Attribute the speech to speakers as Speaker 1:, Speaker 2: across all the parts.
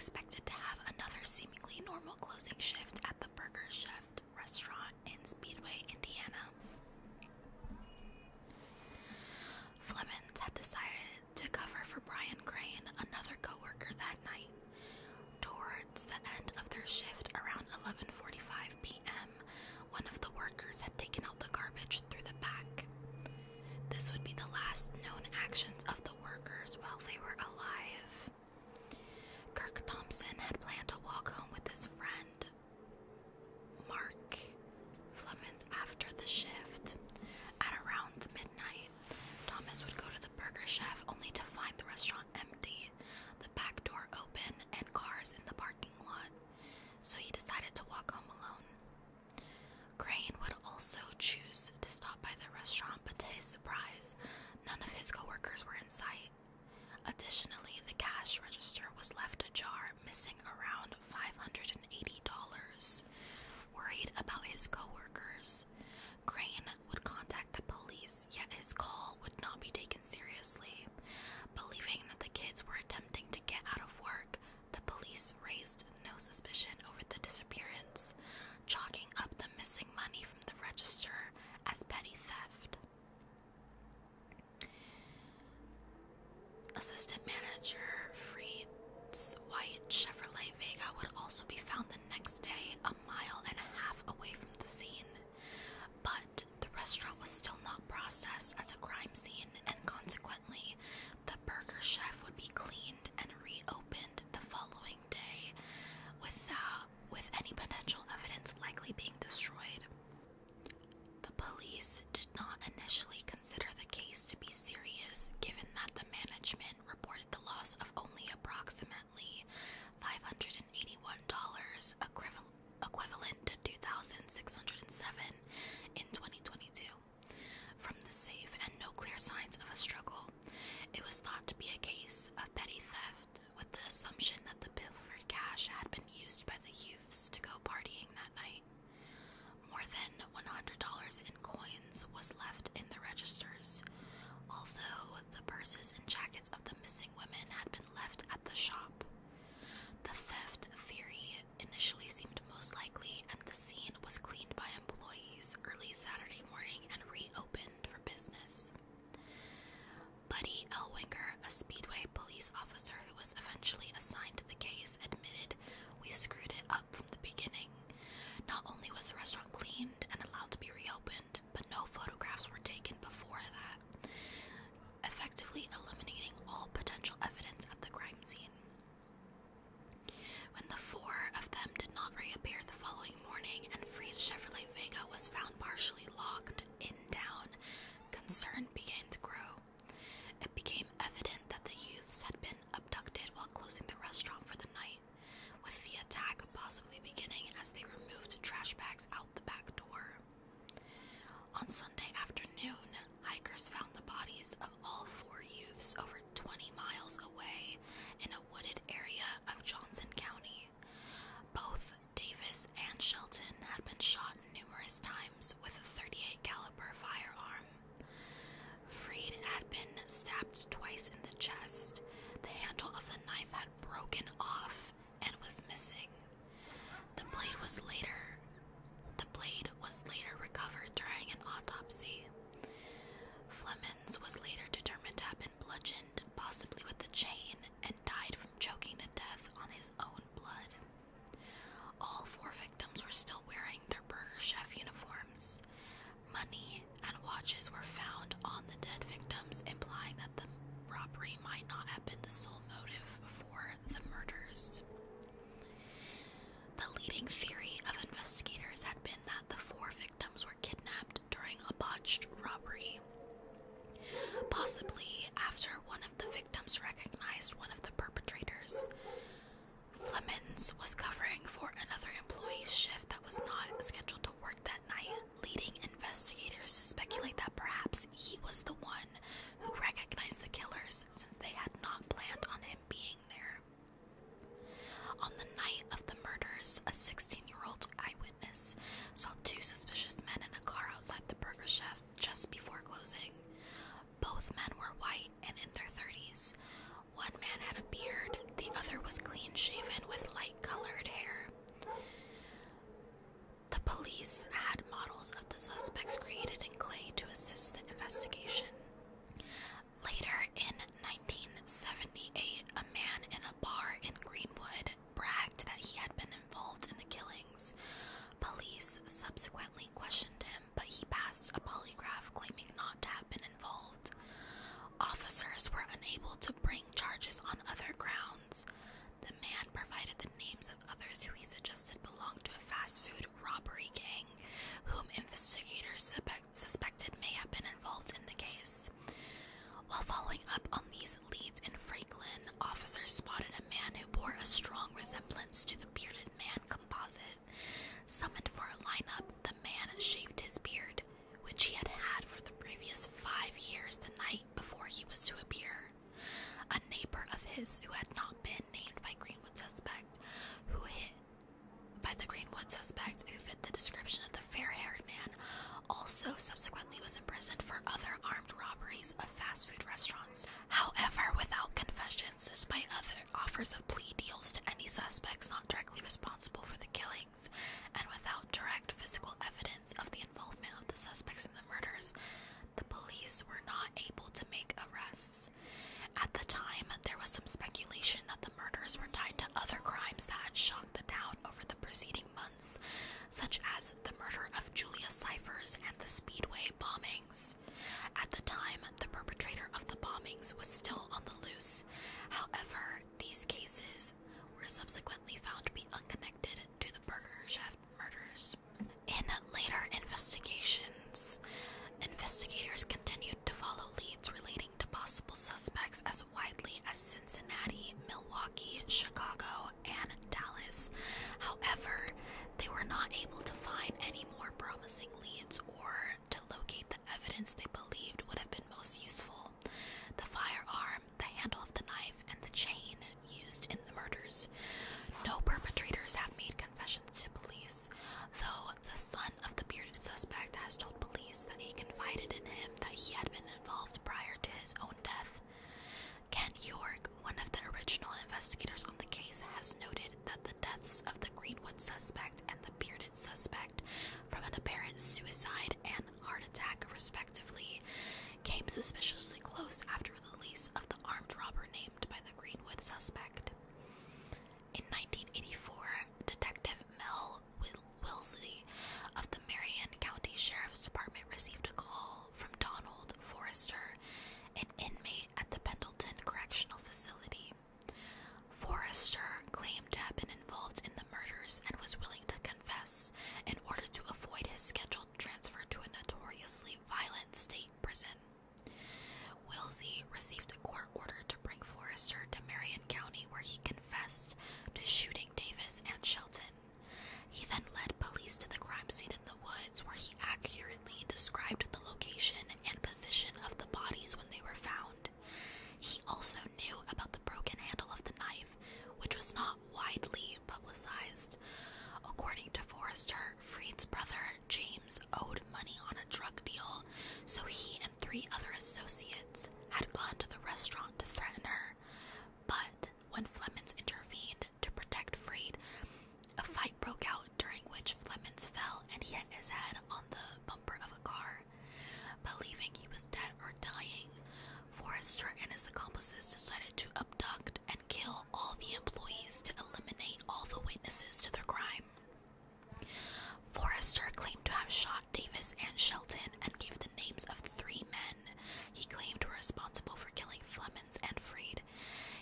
Speaker 1: expected to have another seemingly normal closing shift at the Burger Chef restaurant in Speedway, Indiana. Flemons had decided to cover for Brian Crane, another coworker, that night. Towards the end of their shift around 11:45 p.m., one of the workers had taken out the garbage through the back. This would be the last known actions of the workers while they were alive. Kirk Thompson had planned to walk home with his friend, Mark Flemons, after the shift. At around midnight, Thomas would go to the Burger Chef only to find the restaurant empty, the back door open, and cars in the parking lot, so he decided to walk home alone. Crane would also choose to stop by the restaurant, but to his surprise, none of his coworkers were in sight. Additionally, the cash register was left ajar, missing around $580. Worried about his coworkers, Crane would contact the police, yet his call would not be taken seriously. Believing that the kids were attempting to get out of work, the police raised no suspicion over the disappearance, chalking up the missing money from the register as petty theft. Assistant manager Fritz White Chevrolet Vega would also be found the next day, a mile and a half away from the scene. But the restaurant was still not processed as a crime scene, and consequently, the Burger Chef would be cleaned and reopened the following day with any potential evidence likely being destroyed. The police did not initially consider the case to be serious, given that the management reported the loss of only approximately $581, equivalent to $2,607 in 2022, from the safe, and no clear signs of a struggle. It was thought to be a case of petty theft, with the assumption that the pilfered cash had been used by the youths to go partying that night. More than $100 in coins was left in the registers, although the purses and jackets of the missing women had been left at the shop. The theft theory initially seemed most likely, and the scene was cleaned by employees early Saturday morning and reopened for business. Buddy Elwinger, a Speedway police officer who was eventually assigned to the case, admitted, "We screwed it up from the beginning. Not only was the restaurant cleaned and allowed to be reopened, but no photographs were taken before that, effectively eliminating all potential evidence at the crime scene." When the four of them did not reappear the following morning and Free's Chevrolet Vega was found partially locked in town, concern began to grow. It became evident that the youths had been abducted while closing the restaurant for the night, with the attack possibly beginning as they removed trash bags out the back door. On Sunday afternoon, hikers found the bodies of all four youths over 20 miles away in a wooded area of Johnson County. Both Davis and Shelton had been shot numerous times with a .38 caliber firearm. Freed had been stabbed twice in the chest. The handle of the knife had broken off and was missing. The blade was later recovered during an autopsy. Flemons was later determined to have been bludgeoned, possibly with a chain, and died from choking to death on his own blood. All four victims were still wearing their Burger Chef uniforms. Money and watches were found on the dead victims, implying that the robbery might not have been the sole motive for the murders. The leading theory of investigators had been that the four victims were kidnapped during a botched robbery. Possibly after one of the victims recognized one of the perpetrators. Flemons was covering for another employee's shift that was not scheduled to work that night, leading investigators to speculate that perhaps he was the one who recognized the killers, since they had not planned on him being there. On the night of the murders, a 16-year-old eyewitness saw two suspicious men in a car outside the Burger Chef just before closing. Both men were white and in their 30s. One man had a beard, the other was clean-shaven able to bring charges on other grounds. The man provided the names of others who he suggested belonged to a fast food robbery gang, whom investigators suspected may have been involved in the case. While following up on these leads in Franklin, officers spotted a man who bore a strong resemblance to the bearded man composite. Summoned for a lineup, the man shaved his beard, which he had had for the previous 5 years the night before he was to appear. A neighbor of his who had not been named by the Greenwood suspect who fit the description of the fair-haired man also subsequently was imprisoned for other armed robberies of fast food restaurants. However, without confessions, despite other offers of plea deals to any suspects not directly responsible for the killings, and without direct physical evidence of the involvement of the suspects in the murders, the police were not able to make arrests. At the time, there was some speculation that the murders were tied to other crimes that had shocked the town over the preceding months, such as the murder of Julia Cyphers and the Speedway bombings. At the time, the perpetrator of the bombings was still on the loose. However, these cases were subsequently found to be unconnected to the Burger Chef murders. In later investigations, investigators continued to follow leads relating to possible suspects as widely as Cincinnati, Milwaukee, Chicago, and Dallas. However, they were not able to find any more promising leads or to locate the evidence they believed would have been most useful: the firearm, the handle of the knife, and the chain used in the murders. No perpetrators have made confessions to police, though the son of the bearded suspect has told police that he confided in him that he had been involved prior to his own death. Kent York, one of the original investigators on the case, has noted that the deaths of the Greenwood suspect and the bearded suspect, from an apparent suicide and heart attack respectively, came suspiciously close after the release of the armed robber named by the Greenwood suspect. In 1984, Detective Mel Wilsey of the Marion County Sheriff's Department received a call from Donald Forrester, an inmate at the Pendleton Correctional Facility. Forrester claimed to have been involved in the murders and was willing to confess in order to avoid his scheduled transfer to a notoriously violent state prison. Wilsey received a court order to bring Forrester to Marion County, where he confessed to shooting Davis and Shelton. He then led police to the crime scene in the woods, where he accurately described the location and position of the bodies when they were found. He also knew about the broken handle of the knife, which was not widely publicized. According to Forrester, Freed's brother James owed money on a drug deal, so he and 3 other associates had gone to the restaurant to threaten her. But when Flemons intervened to protect Freed, a fight broke out during which Flemons fell and hit his head on the bumper of a car. Believing he was dead or dying, Forrester and his accomplices decided to abduct and kill all the employees to eliminate all the witnesses to their crime. Forrester claimed to have shot Davis and Shelton and gave the names of 3 men he claimed were responsible for killing Flemons and Freed.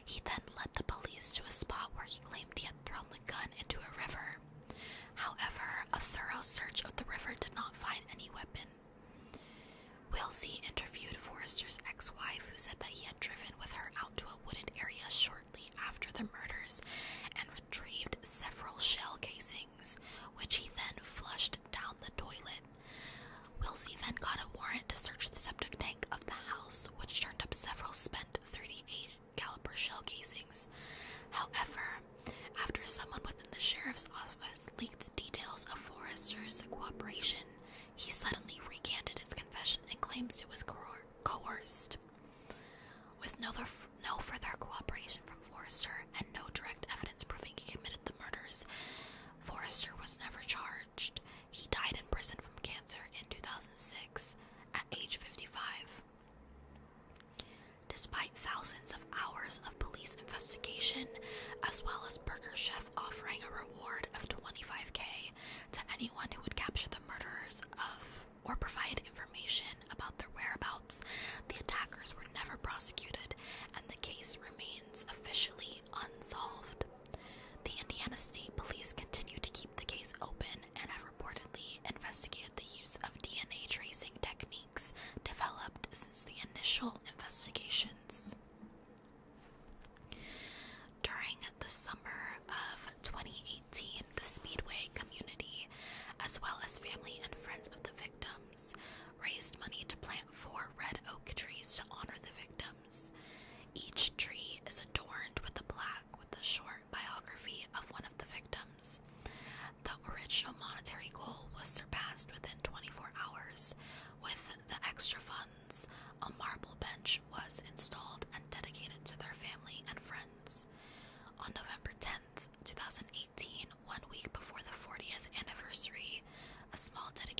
Speaker 1: He then led the police to a spot where he claimed he had thrown the gun into a river. However, a thorough search of the river did not find any weapon. Wilsey interviewed Forrester's ex-wife, who said that he had driven with her out to a wooded area shortly after the murders and retrieved several shell casings, which he then flushed down the toilet. Wilsey then got a warrant to search the septic tank of the house, which turned up several spent .38 caliber shell casings. However, after someone within the sheriff's office leaked details of Forrester's cooperation, he suddenly recanted his confession and claims it was coerced. With no further cooperation from Forrester and no direct evidence proving he committed the murders, Forrester was never charged. He died in prison from cancer in 2006 at age 55. Despite thousands of hours of police investigation, as well as Burger Chef offering a reward of $25,000 to anyone who would capture the murderers or provide information about their whereabouts, the attackers were never prosecuted, and initial investigations. During the summer of 2018, the Speedway community, as well as family and friends of the victims, raised money to plant 4 red oak trees to honor the victims. Each tree is adorned with a plaque with a short biography of one of the victims. The original monetary goal was surpassed within 24 hours. With the extra funds, a marble bench was installed and dedicated to their family and friends. On November 10th, 2018, 1 week before the 40th anniversary, a small dedication